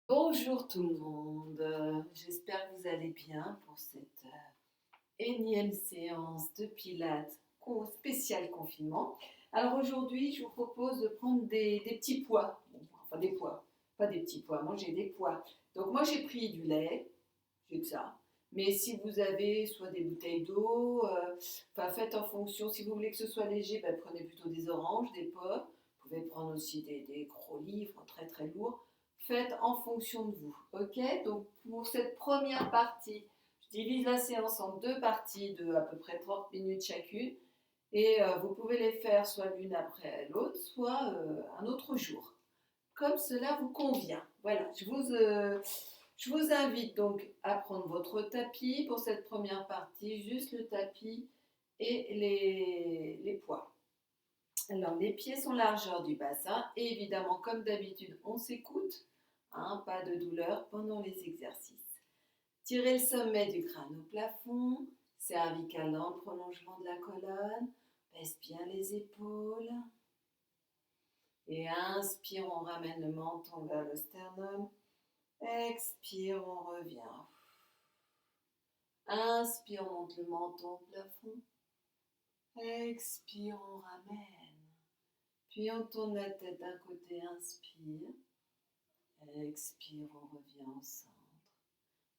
Bonjour tout le monde, j'espère que vous allez bien pour cette énième séance de pilates spécial confinement. Alors aujourd'hui, je vous propose de prendre des petits poids, enfin des poids, pas des petits poids, moi j'ai des poids. Donc moi j'ai pris du lait, j'ai que ça. Mais si vous avez soit des bouteilles d'eau, enfin faites en fonction, si vous voulez que ce soit léger, ben, prenez plutôt des oranges, des pommes. Vous pouvez prendre aussi des gros livres très très lourds. Faites en fonction de vous, ok? Donc pour cette première partie, je divise la séance en deux parties de à peu près 30 minutes chacune. Et vous pouvez les faire soit l'une après l'autre, soit un autre jour comme cela vous convient. Voilà, je vous invite donc à prendre votre tapis pour cette première partie, juste le tapis et les poids. Alors, les pieds sont largeur du bassin et évidemment, comme d'habitude, on s'écoute, hein, pas de douleur pendant les exercices. Tirez le sommet du crâne au plafond, cervical dans le prolongement de la colonne, baisse bien les épaules. Et inspire, on ramène le menton vers le sternum. Expire, on revient. Inspire, on monte le menton au plafond. Expire, on ramène. Puis on tourne la tête d'un côté, inspire. Expire, on revient au centre.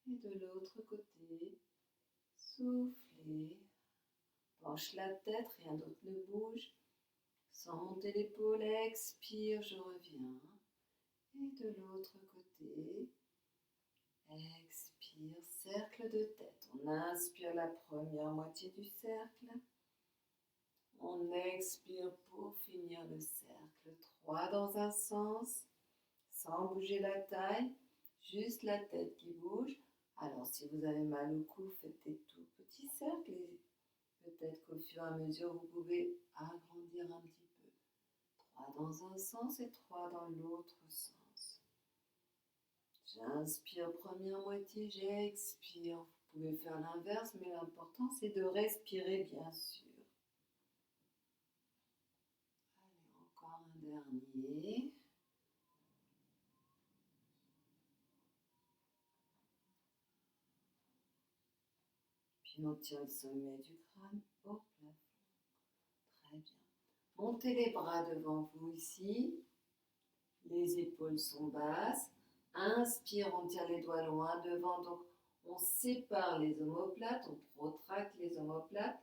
Et de l'autre côté, soufflez. Penche la tête, rien d'autre ne bouge. Sans monter l'épaule, expire, je reviens. Et de l'autre côté, expire, cercle de tête. On inspire la première moitié du cercle. On expire pour finir le cercle. 3 dans un sens, sans bouger la taille, juste la tête qui bouge. Alors si vous avez mal au cou, faites des tout petits cercles. Et peut-être qu'au fur et à mesure, vous pouvez agrandir un petit peu. 3 dans un sens et 3 dans l'autre sens. J'inspire première moitié, j'expire. Vous pouvez faire l'inverse, mais l'important c'est de respirer bien sûr. Allez, encore un dernier. Puis on tire le sommet du crâne au plafond. Très bien. Montez les bras devant vous ici. Les épaules sont basses. Inspire, on tire les doigts loin devant. Donc on sépare les omoplates, on protracte les omoplates.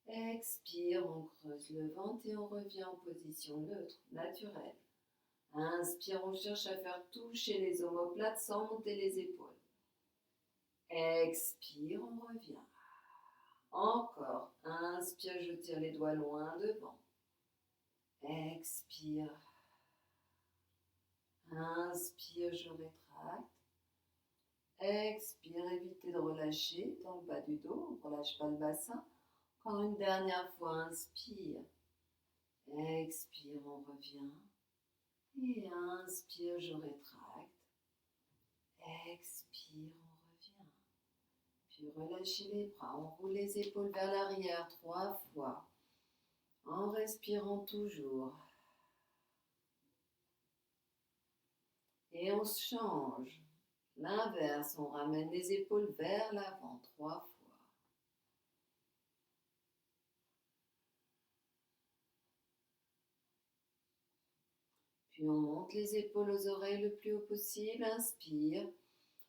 Expire, on creuse le ventre et on revient en position neutre, naturelle. Inspire, on cherche à faire toucher les omoplates sans monter les épaules. Expire, on revient. Encore. Inspire, je tire les doigts loin devant. Expire. Inspire, je rétracte. Expire, évitez de relâcher dans le bas du dos. On ne relâche pas le bassin. Encore une dernière fois, inspire. Expire, on revient. Et inspire, je rétracte. Expire, on revient. Puis relâchez les bras. On roule les épaules vers l'arrière 3 fois. En respirant toujours. Et on change. L'inverse, on ramène les épaules vers l'avant 3 fois. Puis on monte les épaules aux oreilles le plus haut possible. Inspire.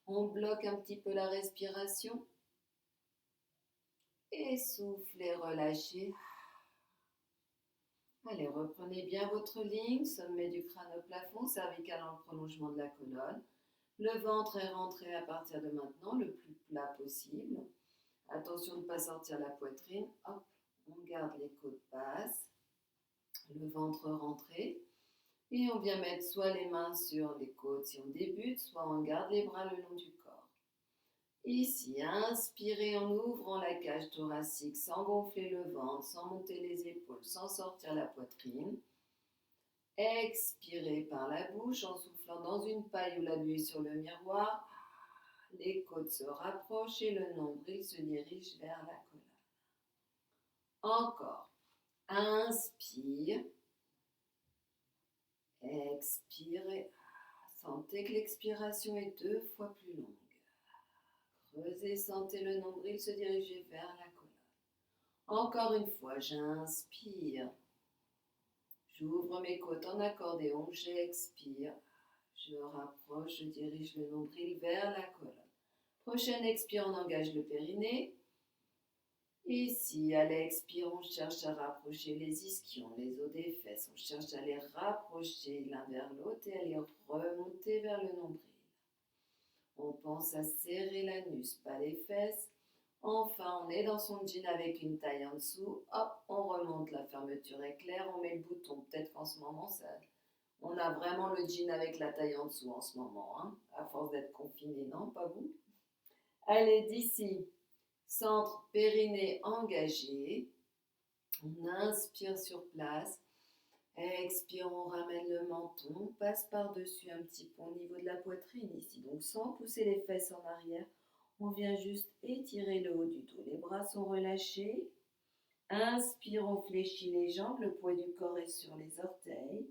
On bloque un petit peu la respiration. Et soufflez, relâchez. Allez, reprenez bien votre ligne. Sommet du crâne au plafond, cervical en prolongement de la colonne. Le ventre est rentré à partir de maintenant le plus plat possible. Attention de ne pas sortir la poitrine. Hop, on garde les côtes basses. Le ventre rentré. Et on vient mettre soit les mains sur les côtes si on débute, soit on garde les bras le long du corps. Ici, inspirez en ouvrant la cage thoracique sans gonfler le ventre, sans monter les épaules, sans sortir la poitrine. Expirez par la bouche en soufflant dans une paille ou la buée sur le miroir. Les côtes se rapprochent et le nombril se dirige vers la colonne. Encore. Inspire. Expirez Sentez que l'expiration est 2 fois plus longue. Creusez, sentez le nombril se diriger vers la colonne. Encore une fois, j'inspire. J'ouvre mes côtes en accordéon, j'expire. Je rapproche, je dirige le nombril vers la colonne. Prochaine expire, on engage le périnée. Ici, à l'expire, on cherche à rapprocher les ischions, les os des fesses. On cherche à les rapprocher l'un vers l'autre et à les remonter vers le nombril. On pense à serrer l'anus, pas les fesses. Enfin, on est dans son jean avec une taille en dessous. Hop, on remonte, la fermeture est claire, on met le bouton. Peut-être qu'en ce moment, on a vraiment le jean avec la taille en dessous en ce moment, hein, à force d'être confiné, non, pas vous? Allez, d'ici, centre périnée engagé. On inspire sur place. Expire, on ramène le menton, on passe par-dessus un petit peu au niveau de la poitrine ici. Donc sans pousser les fesses en arrière, on vient juste étirer le haut du dos. Les bras sont relâchés. Inspire, on fléchit les jambes, le poids du corps est sur les orteils.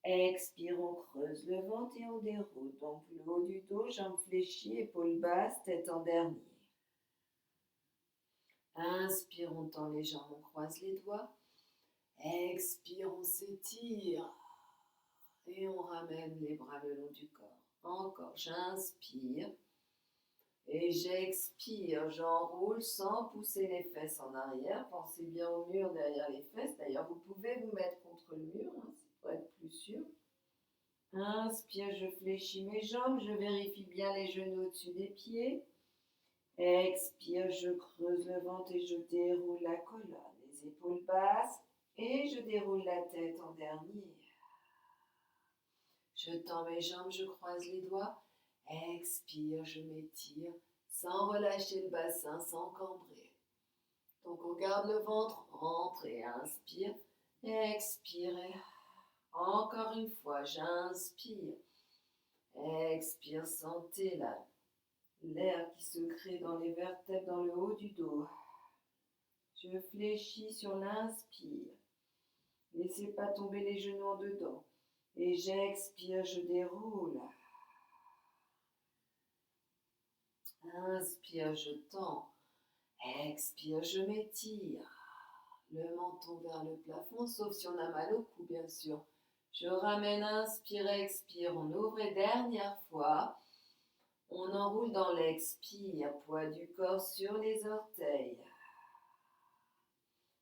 Expire, on creuse le ventre et on déroule. Donc le haut du dos, jambes fléchies, épaules basses, tête en dernier. Inspire, on tend les jambes, on croise les doigts. Expire, on s'étire et on ramène les bras le long du corps. Encore, j'inspire et j'expire. J'enroule sans pousser les fesses en arrière. Pensez bien au mur derrière les fesses. D'ailleurs, vous pouvez vous mettre contre le mur, hein, pour être plus sûr. Inspire, je fléchis mes jambes. Je vérifie bien les genoux au-dessus des pieds. Expire, je creuse le ventre et je déroule la colonne. Les épaules basses. Et je déroule la tête en dernier. Je tends mes jambes, je croise les doigts. Expire, je m'étire sans relâcher le bassin, sans cambrer. Donc on garde le ventre, rentre et inspire. Expire. Encore une fois, j'inspire. Expire, sentez l'air qui se crée dans les vertèbres, dans le haut du dos. Je fléchis sur l'inspire. Laissez pas tomber les genoux en dedans. Et j'expire, je déroule. Inspire, je tends. Expire, je m'étire. Le menton vers le plafond, sauf si on a mal au cou, bien sûr. Je ramène, inspire, expire. On ouvre et dernière fois. On enroule dans l'expire. Poids du corps sur les orteils.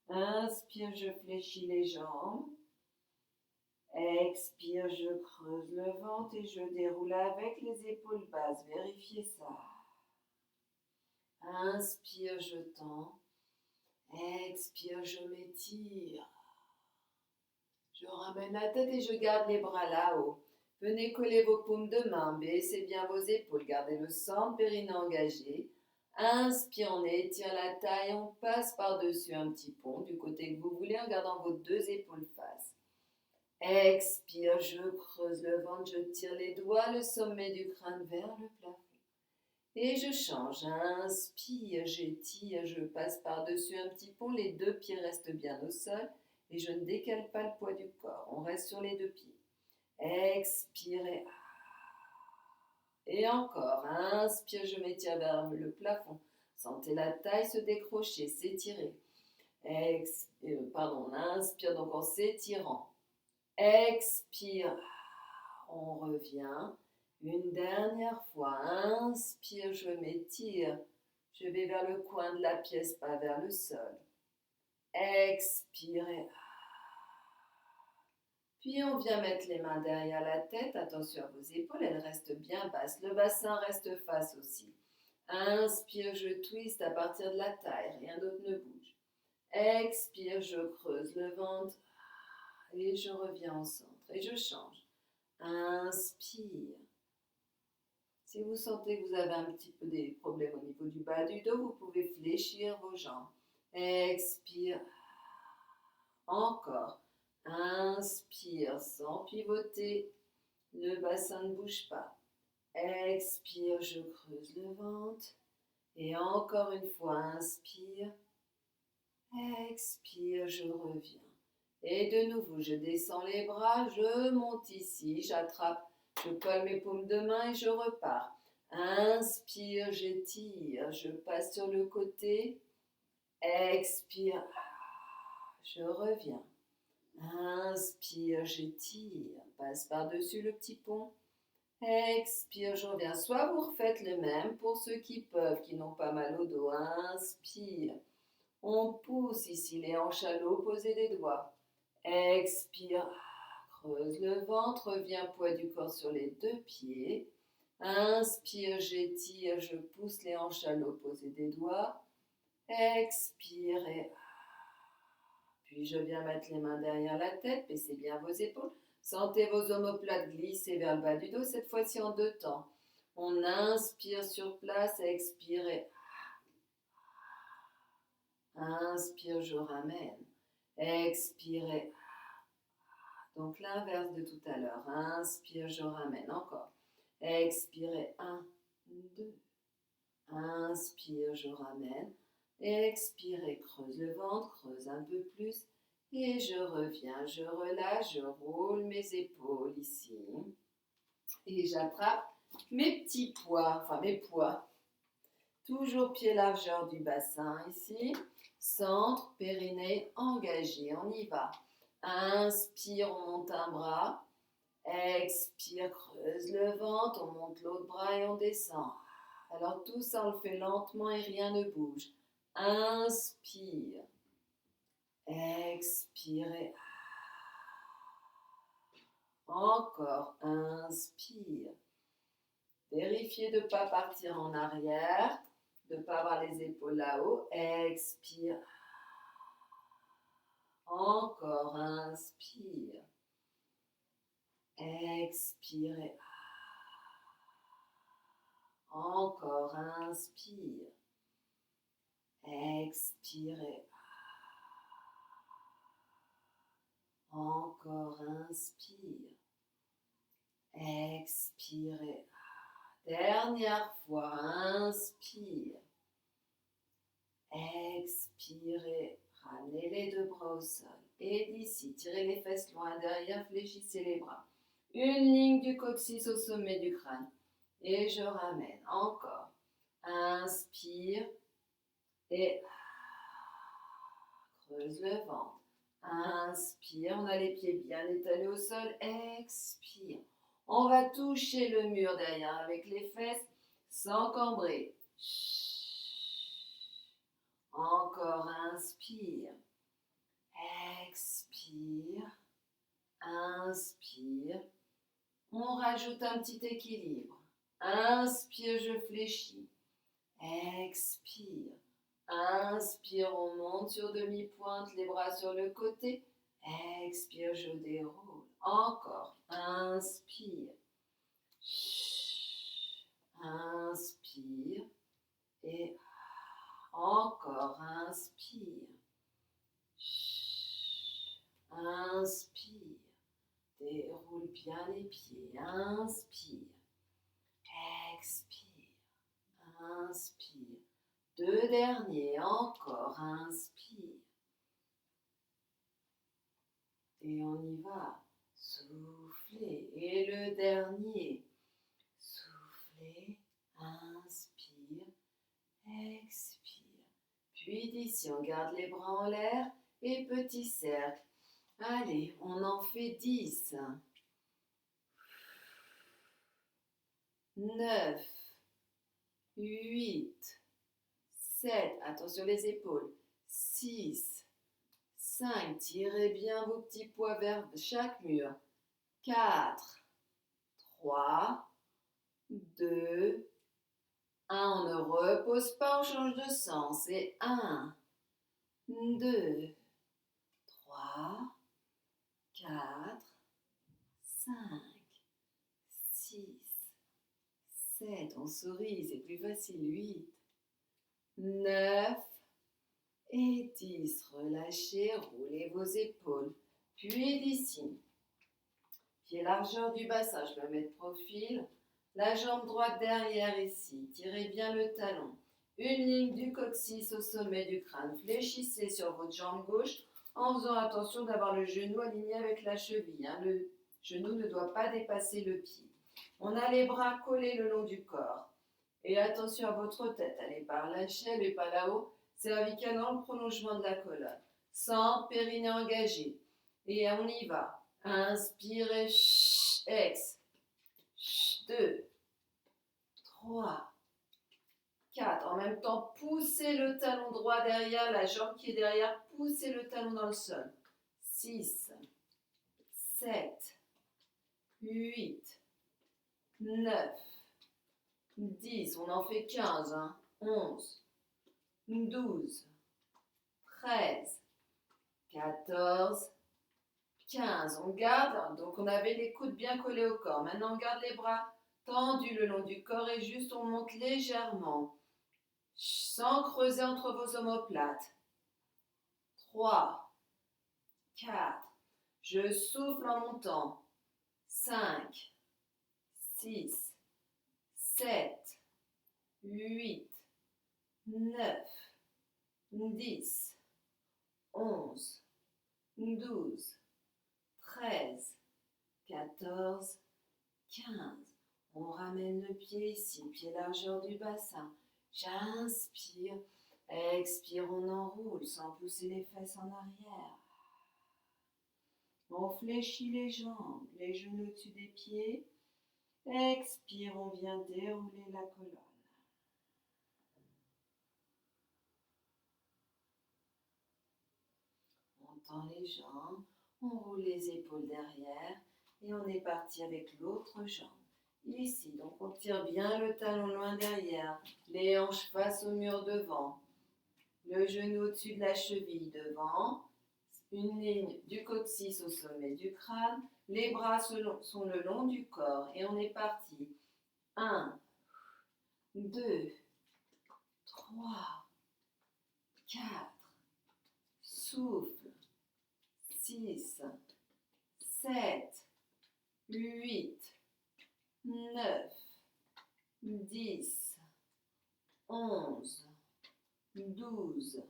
Inspire, je fléchis les jambes. Expire, je creuse le ventre et je déroule avec les épaules basses. Vérifiez ça. Inspire, je tends. Expire, je m'étire. Je ramène la tête et je garde les bras là-haut. Venez coller vos paumes de main. Baissez bien vos épaules. Gardez le centre, périnée engagé. Inspire, on étire la taille. On passe par-dessus un petit pont du côté que vous voulez en gardant vos deux épaules face. Expire, je creuse le ventre, je tire les doigts, le sommet du crâne vers le plafond. Et je change, inspire, j'étire, je passe par-dessus un petit pont, les deux pieds restent bien au sol et je ne décale pas le poids du corps, on reste sur les deux pieds. Expire et encore, inspire, je m'étire vers le plafond, sentez la taille se décrocher, s'étirer. On inspire donc en s'étirant. Expire, on revient. Une dernière fois, inspire, je m'étire. Je vais vers le coin de la pièce, pas vers le sol. Expire. Puis on vient mettre les mains derrière la tête. Attention à vos épaules, elles restent bien basses. Le bassin reste face aussi. Inspire, je twiste à partir de la taille. Rien d'autre ne bouge. Expire, je creuse le ventre. Et je reviens au centre et je change. Inspire. Si vous sentez que vous avez un petit peu des problèmes au niveau du bas du dos, vous pouvez fléchir vos jambes. Expire. Encore. Inspire sans pivoter. Le bassin ne bouge pas. Expire, je creuse le ventre. Et encore une fois, inspire. Expire, je reviens. Et de nouveau, je descends les bras, je monte ici, j'attrape Je colle mes paumes de main et je repars. Inspire, j'étire, je passe sur le côté. Expire, je reviens. Inspire, j'étire, passe par-dessus le petit pont. Expire, je reviens. Soit vous refaites le même pour ceux qui peuvent, qui n'ont pas mal au dos. Inspire. On pousse ici les hanches à l'opposé des doigts. Expire, creuse le ventre, reviens poids du corps sur les deux pieds. Inspire, j'étire, je pousse les hanches à l'opposé des doigts. Expire et puis je viens mettre les mains derrière la tête, baissez bien vos épaules. Sentez vos omoplates glisser vers le bas du dos, cette fois-ci en 2 temps. On inspire sur place, expirez. Inspire, je ramène. Expirez. Donc l'inverse de tout à l'heure. Inspire, je ramène. Encore. Expirez. 1, 2. Inspire, je ramène. Expirez, creuse le ventre, creuse un peu plus. Et je reviens, je relâche, je roule mes épaules ici. Et j'attrape mes petits poids, enfin mes poids. Toujours pied largeur du bassin ici. Centre, périnée engagé, on y va. Inspire, on monte un bras. Expire, creuse le ventre, on monte l'autre bras et on descend. Alors tout ça, on le fait lentement et rien ne bouge. Inspire. Expirez. Encore. Inspire. Vérifiez de ne pas partir en arrière, de ne pas avoir les épaules là-haut. Expire. Encore. Inspire. Expirez. Encore. Inspire. Expirez. Encore, inspire. Expirez. Dernière fois, inspire. Expirez. Ramenez les 2 bras au sol. Et d'ici, tirez les fesses loin derrière, fléchissez les bras. Une ligne du coccyx au sommet du crâne. Et je ramène. Encore. Inspire. Et creuse le ventre. Inspire, on a les pieds bien étalés au sol. Expire. On va toucher le mur derrière avec les fesses sans cambrer. Encore, inspire. Expire. Inspire. On rajoute un petit équilibre. Inspire, je fléchis. Expire. Inspire, on monte sur demi-pointe, les bras sur le côté. Expire, je déroule. Encore. Inspire. Inspire. Et encore. Inspire. Inspire. Déroule bien les pieds. Inspire. Expire. Inspire. 2 derniers, encore, inspire. Et on y va. Soufflez. Et le dernier. Soufflez, inspire, expire. Puis d'ici, on garde les bras en l'air et petit cercle. Allez, on en fait 10. 9, 8, 7, attention les épaules, 6, 5, tirez bien vos petits poids vers chaque mur, 4, 3, 2, 1, on ne repose pas, on change de sens, et 1, 2, 3, 4, 5, 6, 7, on sourit, c'est plus facile, 8, 9 et 10. Relâchez, roulez vos épaules. Puis d'ici, pied largeur du bassin, je me mets de profil. La jambe droite derrière ici. Tirez bien le talon. Une ligne du coccyx au sommet du crâne. Fléchissez sur votre jambe gauche en faisant attention d'avoir le genou aligné avec la cheville. Le genou ne doit pas dépasser le pied. On a les bras collés le long du corps. Et attention à votre tête, elle n'est pas relâchée, elle n'est pas là-haut. Cervical dans le prolongement de la colonne. Centre, périnée engagé. Et on y va. Inspirez, ex. 2, 3, 4. En même temps, poussez le talon droit derrière, la jambe qui est derrière, poussez le talon dans le sol. 6, 7, 8, 9, 10. On en fait 15. 11, 12, 13, 14, 15. On garde, donc on avait les coudes bien collés au corps. Maintenant, on garde les bras tendus le long du corps et juste on monte légèrement, sans creuser entre vos omoplates. 3, 4. Je souffle en montant. 5, 6, 7, 8, 9, 10, 11, 12, 13, 14, 15. On ramène le pied ici, pied largeur du bassin. J'inspire, expire, on enroule sans pousser les fesses en arrière. On fléchit les jambes, les genoux au-dessus des pieds. Expire, on vient dérouler la colonne. On tend les jambes, on roule les épaules derrière et on est parti avec l'autre jambe. Ici, donc on tire bien le talon loin derrière, les hanches face au mur devant, le genou au-dessus de la cheville devant, une ligne du coccyx au sommet du crâne, les bras sont le long du corps et on est parti. 1, 2, 3, 4, souffle, 6, 7, 8, 9, 10, 11, 12,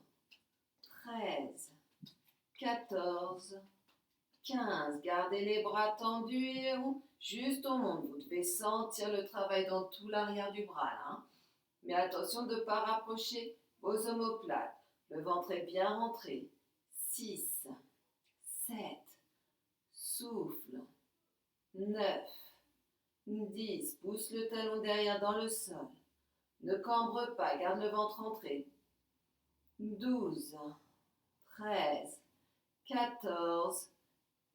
13, 14, 15. Gardez les bras tendus et juste au monde. Vous devez sentir le travail dans tout l'arrière du bras là. Mais attention de ne pas rapprocher vos omoplates. Le ventre est bien rentré. 6, 7, souffle. 9, 10. Pousse le talon derrière dans le sol. Ne cambre pas, garde le ventre rentré. 12, 13, 14,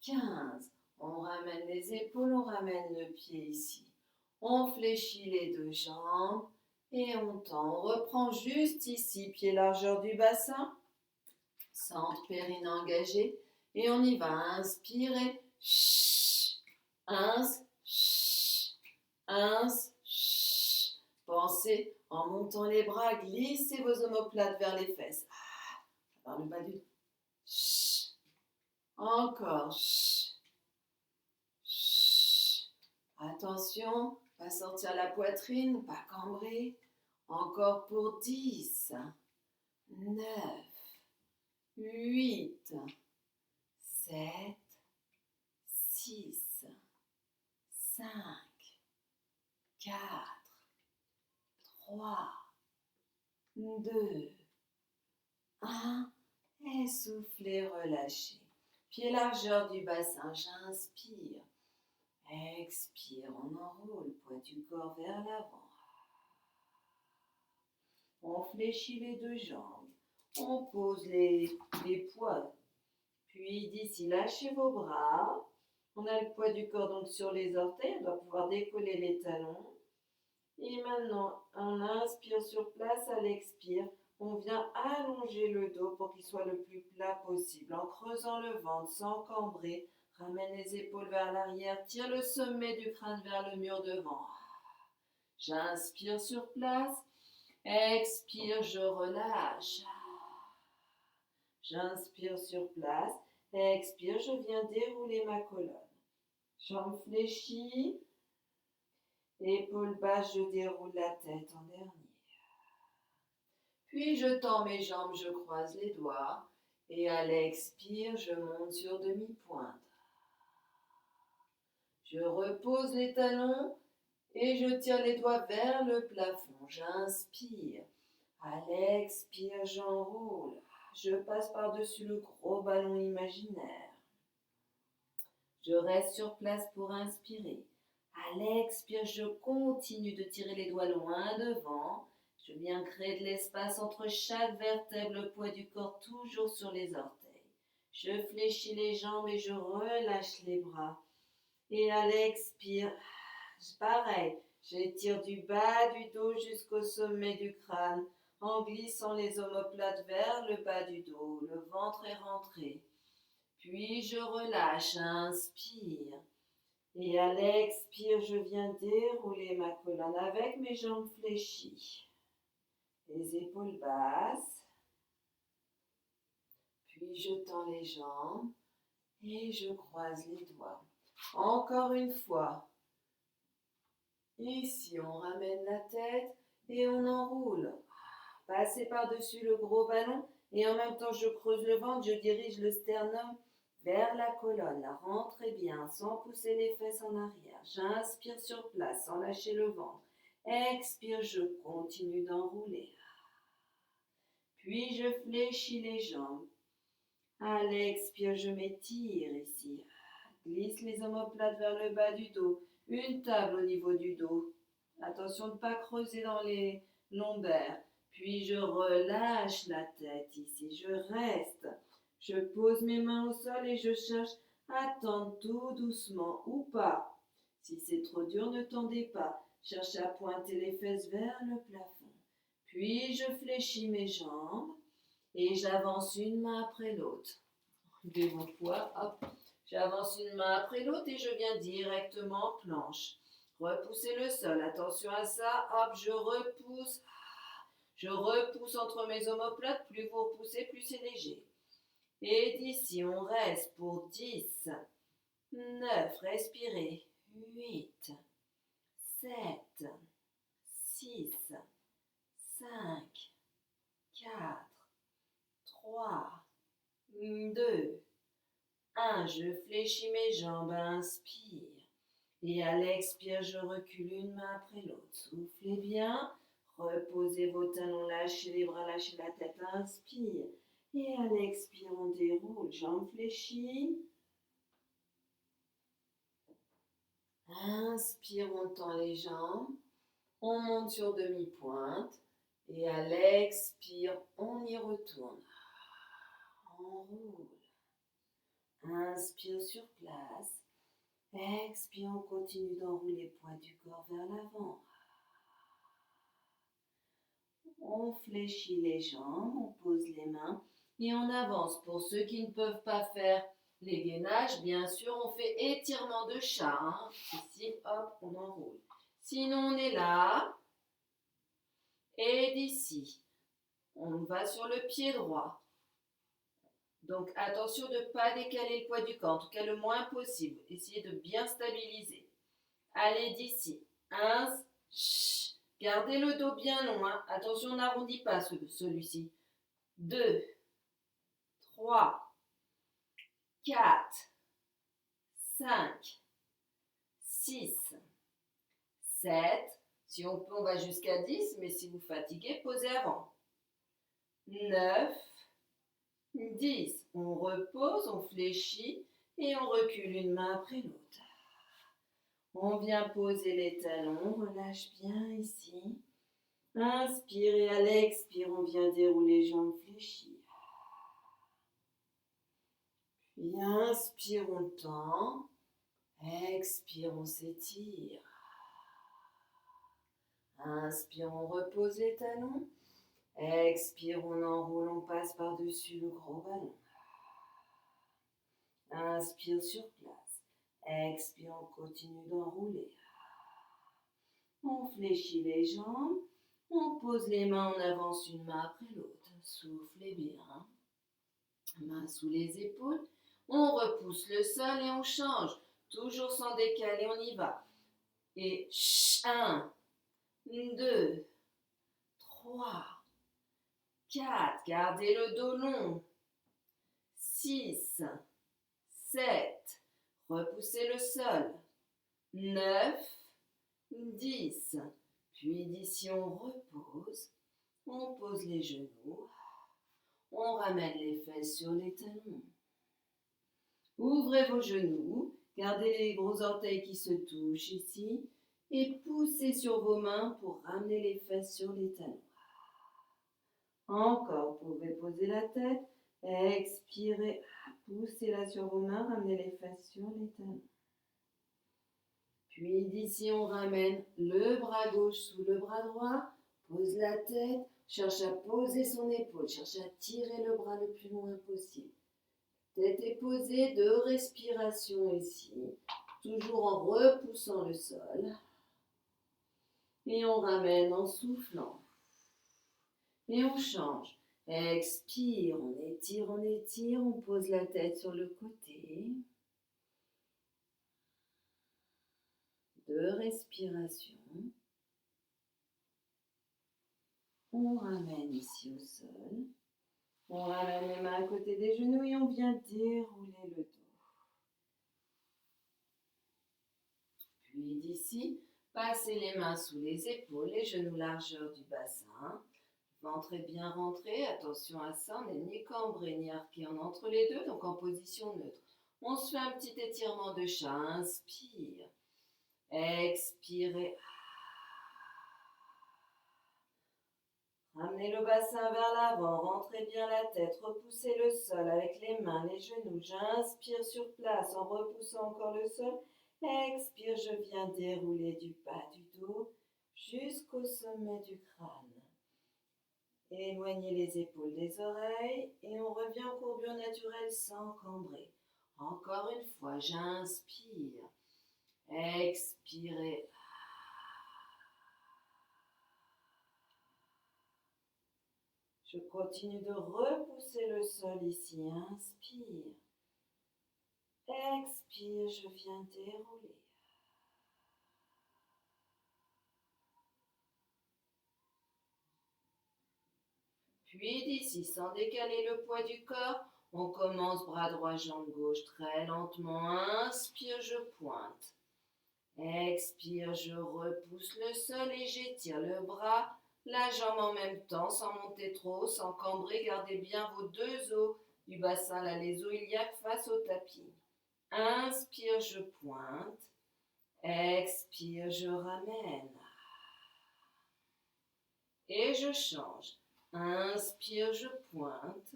15. On ramène les épaules, on ramène le pied ici. On fléchit les deux jambes et on tend. On reprend juste ici, pied largeur du bassin. Centre périnée engagé. Et on y va. Inspirez. Pensez en montant les bras, glissez vos omoplates vers les fesses. Par le bas du dos. Encore. Attention, pas sortir la poitrine, pas cambrer. Encore pour 10, 9, 8, 7, 6, 5, 4, 3, 2, 1. Et soufflez, relâchez. Pied largeur du bassin, j'inspire. Expire, on enroule, poids du corps vers l'avant. On fléchit les deux jambes. On pose les poids. Puis d'ici, lâchez vos bras. On a le poids du corps donc sur les orteils. On doit pouvoir décoller les talons. Et maintenant, on inspire sur place, à l'expire. On vient allonger le dos pour qu'il soit le plus plat possible. En creusant le ventre sans cambrer. Ramène les épaules vers l'arrière. Tire le sommet du crâne vers le mur devant. J'inspire sur place. Expire, je relâche. J'inspire sur place. Expire, je viens dérouler ma colonne. Jambes fléchies. Épaules basses, je déroule la tête en dernier. Puis je tends mes jambes, je croise les doigts. Et à l'expire, je monte sur demi-pointe. Je repose les talons Et je tire les doigts vers le plafond. J'inspire. À l'expire, j'enroule. Je passe par-dessus le gros ballon imaginaire. Je reste sur place pour inspirer. À l'expire, je continue de tirer les doigts loin devant. Je viens créer de l'espace entre chaque vertèbre, le poids du corps toujours sur les orteils. Je fléchis les jambes et je relâche les bras. Et à l'expire, pareil, j'étire du bas du dos jusqu'au sommet du crâne en glissant les omoplates vers le bas du dos. Le ventre est rentré. Puis je relâche, inspire. Et à l'expire, je viens dérouler ma colonne avec mes jambes fléchies. Les épaules basses. Puis je tends les jambes et je croise les doigts. Encore une fois. Ici, on ramène la tête et on enroule. Passez par-dessus le gros ballon et en même temps, je creuse le ventre, je dirige le sternum vers la colonne. Rentrez bien sans pousser les fesses en arrière. J'inspire sur place sans lâcher le ventre. Expire, je continue d'enrouler. Puis je fléchis les jambes. À l'expire, je m'étire ici. Glisse les omoplates vers le bas du dos. Une table au niveau du dos. Attention de ne pas creuser dans les lombaires. Puis je relâche la tête ici. Je reste. Je pose mes mains au sol et je cherche à tendre tout doucement ou pas. Si c'est trop dur, ne tendez pas. Cherchez à pointer les fesses vers le plafond. Puis je fléchis mes jambes et j'avance une main après l'autre. Enlevez vos poids, hop. J'avance une main après l'autre et je viens directement en planche. Repoussez le sol, attention à ça, hop, je repousse. Je repousse entre mes omoplates, plus vous repoussez, plus c'est léger. Et d'ici, on reste pour 10, 9, respirez, 8, 7, 6, 5, 4, 3, 2, 1. Je fléchis mes jambes, inspire. Et à l'expire, je recule une main après l'autre. Soufflez bien, reposez vos talons, lâchez les bras, lâchez la tête, inspire. Et à l'expire, on déroule, jambes fléchies. Inspire, on tend les jambes. On monte sur demi-pointe. Et à l'expire, on y retourne. On roule. Inspire sur place. Expire, on continue d'enrouler le poids du corps vers l'avant. On fléchit les jambes, on pose les mains et on avance. Pour ceux qui ne peuvent pas faire les gainages, bien sûr, on fait étirement de chat. Ici, hop, on enroule. Sinon, on est là. Et d'ici, on va sur le pied droit. Donc, attention de ne pas décaler le poids du corps, en tout cas le moins possible. Essayez de bien stabiliser. Allez, d'ici. Gardez le dos bien long. Attention, on n'arrondit pas celui-ci. 2, 3, 4, 5, 6, 7. Si on peut, on va jusqu'à 10, mais si vous fatiguez, posez avant. 9, 10. On repose, on fléchit et on recule une main après l'autre. On vient poser les talons, relâche bien ici. Inspire et à l'expire, on vient dérouler les jambes fléchies. Puis inspire, on tend. Expire, on s'étire. Inspire, on repose les talons. Expire, on enroule, on passe par-dessus le gros ballon. Inspire sur place. Expire, on continue d'enrouler. On fléchit les jambes. On pose les mains, on avance une main après l'autre. Soufflez bien. Main sous les épaules. On repousse le sol et on change. Toujours sans décaler, on y va. Et 1, 2, 3, 4. Gardez le dos long. 6, 7. Repoussez le sol. 9, 10. Puis d'ici, on repose. On pose les genoux. On ramène les fesses sur les talons. Ouvrez vos genoux. Gardez les gros orteils qui se touchent ici. Et poussez sur vos mains pour ramener les fesses sur les talons. Encore, vous pouvez poser la tête. Expirez. Poussez-la sur vos mains. Ramenez les fesses sur les talons. Puis d'ici, on ramène le bras gauche sous le bras droit. Pose la tête. Cherche à poser son épaule. Cherche à tirer le bras le plus loin possible. Tête est posée. 2 respirations ici. Toujours en repoussant le sol. Et on ramène en soufflant. Et on change. Expire, on étire, on pose la tête sur le côté. 2 respirations. On ramène ici au sol. On ramène les mains à côté des genoux et on vient dérouler le dos. Puis d'ici, passez les mains sous les épaules, les genoux largeur du bassin. Ventre est bien rentré, attention à ça, on n'est ni cambré ni arqué en entre les deux, donc en position neutre. On se fait un petit étirement de chat, inspire, expirez. Ramenez le bassin vers l'avant, rentrez bien la tête, repoussez le sol avec les mains, les genoux. J'inspire sur place en repoussant encore le sol. Expire, je viens dérouler du bas du dos jusqu'au sommet du crâne. Éloignez les épaules des oreilles et on revient en courbure naturelle sans cambrer. Encore une fois, j'inspire. Expirez. Je continue de repousser le sol ici. Inspire. Expire, je viens dérouler. Puis d'ici, sans décaler le poids du corps, on commence bras droit, jambe gauche, très lentement. Inspire, je pointe. Expire, je repousse le sol et j'étire le bras, la jambe en même temps, sans monter trop, sans cambrer. Gardez bien vos 2 os du bassin, là, les os iliaques face au tapis. Inspire, je pointe. Expire, je ramène. Et je change. Inspire, je pointe.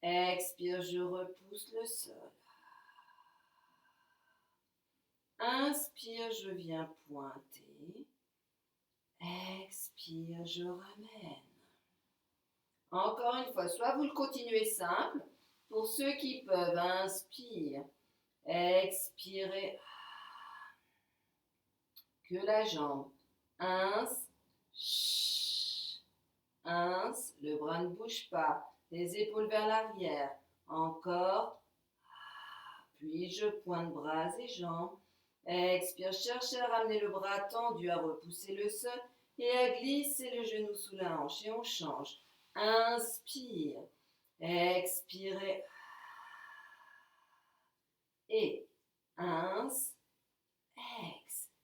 Expire, je repousse le sol. Inspire, je viens pointer. Expire, je ramène. Encore une fois, soit vous le continuez simple. Pour ceux qui peuvent, inspire. Expirez. Que la jambe. Le bras ne bouge pas. Les épaules vers l'arrière. Encore. Puis je pointe bras et jambes. Expire, cherchez à ramener le bras tendu, à repousser le sol et à glisser le genou sous la hanche. Et on change. Inspire. Expirez. Et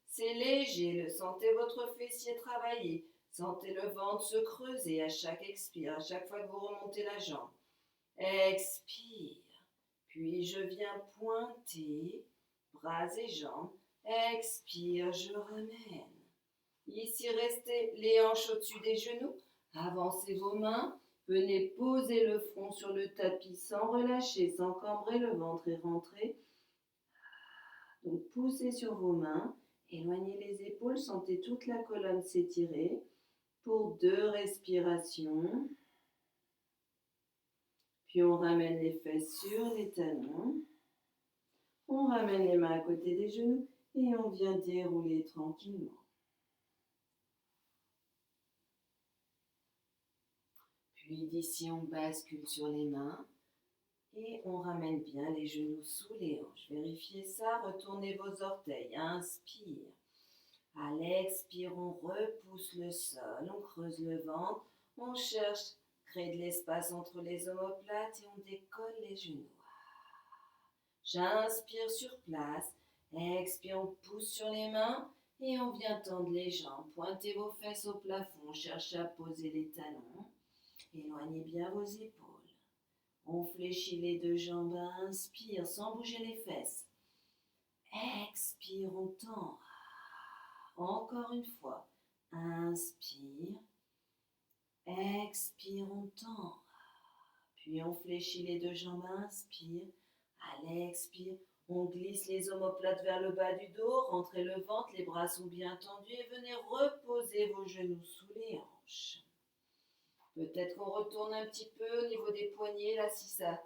c'est léger. Sentez votre fessier travailler. Sentez le ventre se creuser à chaque expire, à chaque fois que vous remontez la jambe. Expire. Puis je viens pointer, bras et jambes. Expire, je ramène. Ici, restez les hanches au-dessus des genoux. Avancez vos mains. Venez poser le front sur le tapis sans relâcher, sans cambrer. Le ventre est rentré. Donc, poussez sur vos mains. Éloignez les épaules. Sentez toute la colonne s'étirer. Pour 2 respirations. Puis on ramène les fesses sur les talons. On ramène les mains à côté des genoux et on vient dérouler tranquillement. Puis d'ici, on bascule sur les mains et on ramène bien les genoux sous les hanches. Vérifiez ça, retournez vos orteils. Inspire. À l'expire, on repousse le sol, on creuse le ventre, on cherche, crée de l'espace entre les omoplates et on décolle les genoux. J'inspire sur place, expire, on pousse sur les mains, Et on vient tendre les jambes, pointez vos fesses au plafond, cherchez à poser les talons, éloignez bien vos épaules. On fléchit les deux jambes, inspire sans bouger les fesses. Expire, on tend. Encore une fois, inspire, expire, on tend. Puis on fléchit les deux jambes, inspire, à l'expire, on glisse les omoplates vers le bas du dos, rentrez le ventre, les bras sont bien tendus et venez reposer vos genoux sous les hanches. Peut-être qu'on retourne un petit peu au niveau des poignets, là, si ça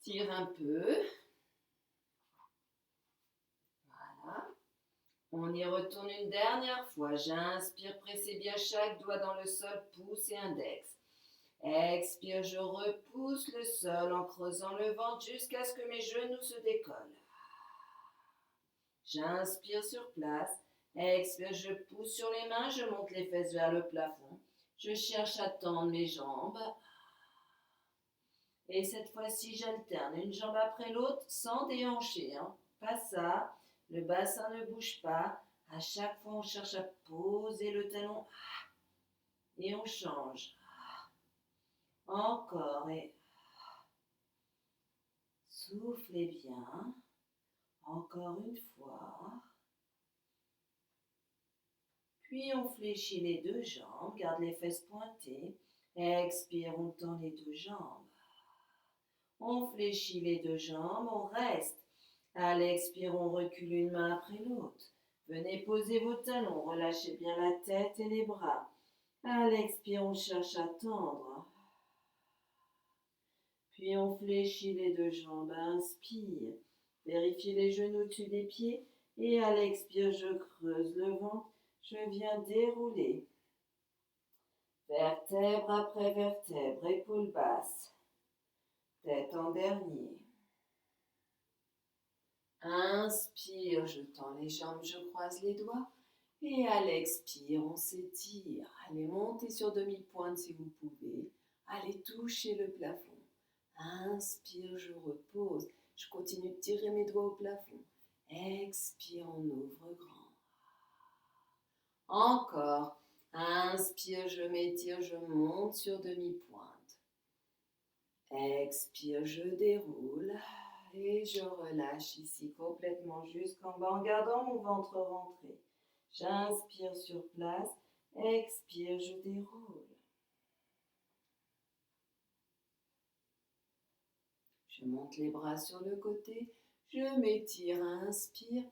tire un peu. Voilà. On y retourne une dernière fois. J'inspire, pressez bien chaque doigt dans le sol, pouce et index. Expire, je repousse le sol en creusant le ventre jusqu'à ce que mes genoux se décollent. J'inspire sur place. Expire, je pousse sur les mains, je monte les fesses vers le plafond. Je cherche à tendre mes jambes. Et cette fois-ci, j'alterne une jambe après l'autre sans déhancher. Pas ça. Le bassin ne bouge pas. À chaque fois, on cherche à poser le talon. Et on change. Encore. Et soufflez bien. Encore une fois. Puis on fléchit les deux jambes. Garde les fesses pointées. Expire, on tend les deux jambes. On fléchit les deux jambes. On reste. À l'expire, on recule une main après l'autre. Venez poser vos talons, relâchez bien la tête et les bras. À l'expire, on cherche à tendre. Puis on fléchit les deux jambes, inspire. Vérifiez les genoux au-dessus des pieds. Et à l'expire, je creuse le ventre. Je viens dérouler. Vertèbre après vertèbre, épaules basses. Tête en dernier. Inspire, je tends les jambes, je croise les doigts. Et à l'expire, on s'étire. Allez, montez sur demi-pointe si vous pouvez. Allez, touchez le plafond. Inspire, je repose. Je continue de tirer mes doigts au plafond. Expire, on ouvre grand. Encore. Inspire, je m'étire, je monte sur demi-pointe. Expire, je déroule. Et je relâche ici complètement jusqu'en bas en gardant mon ventre rentré. J'inspire sur place. Expire, je déroule. Je monte les bras sur le côté. Je m'étire, inspire.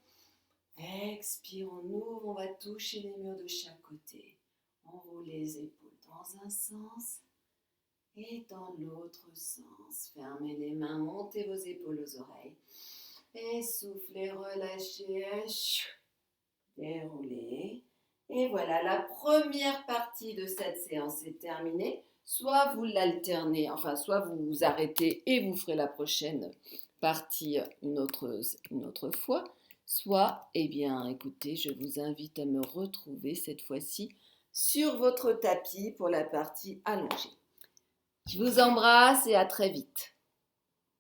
Expire, on ouvre, on va toucher les murs de chaque côté. On roule les épaules dans un sens et dans l'autre sens. Fermez les mains, montez vos épaules aux oreilles. Et soufflez, relâchez, déroulez. Et voilà, la première partie de cette séance est terminée. Soit vous l'alternez, enfin soit vous vous arrêtez et vous ferez la prochaine partie une autre fois. Soit, eh bien, écoutez, je vous invite à me retrouver cette fois-ci sur votre tapis pour la partie allongée. Je vous embrasse et à très vite.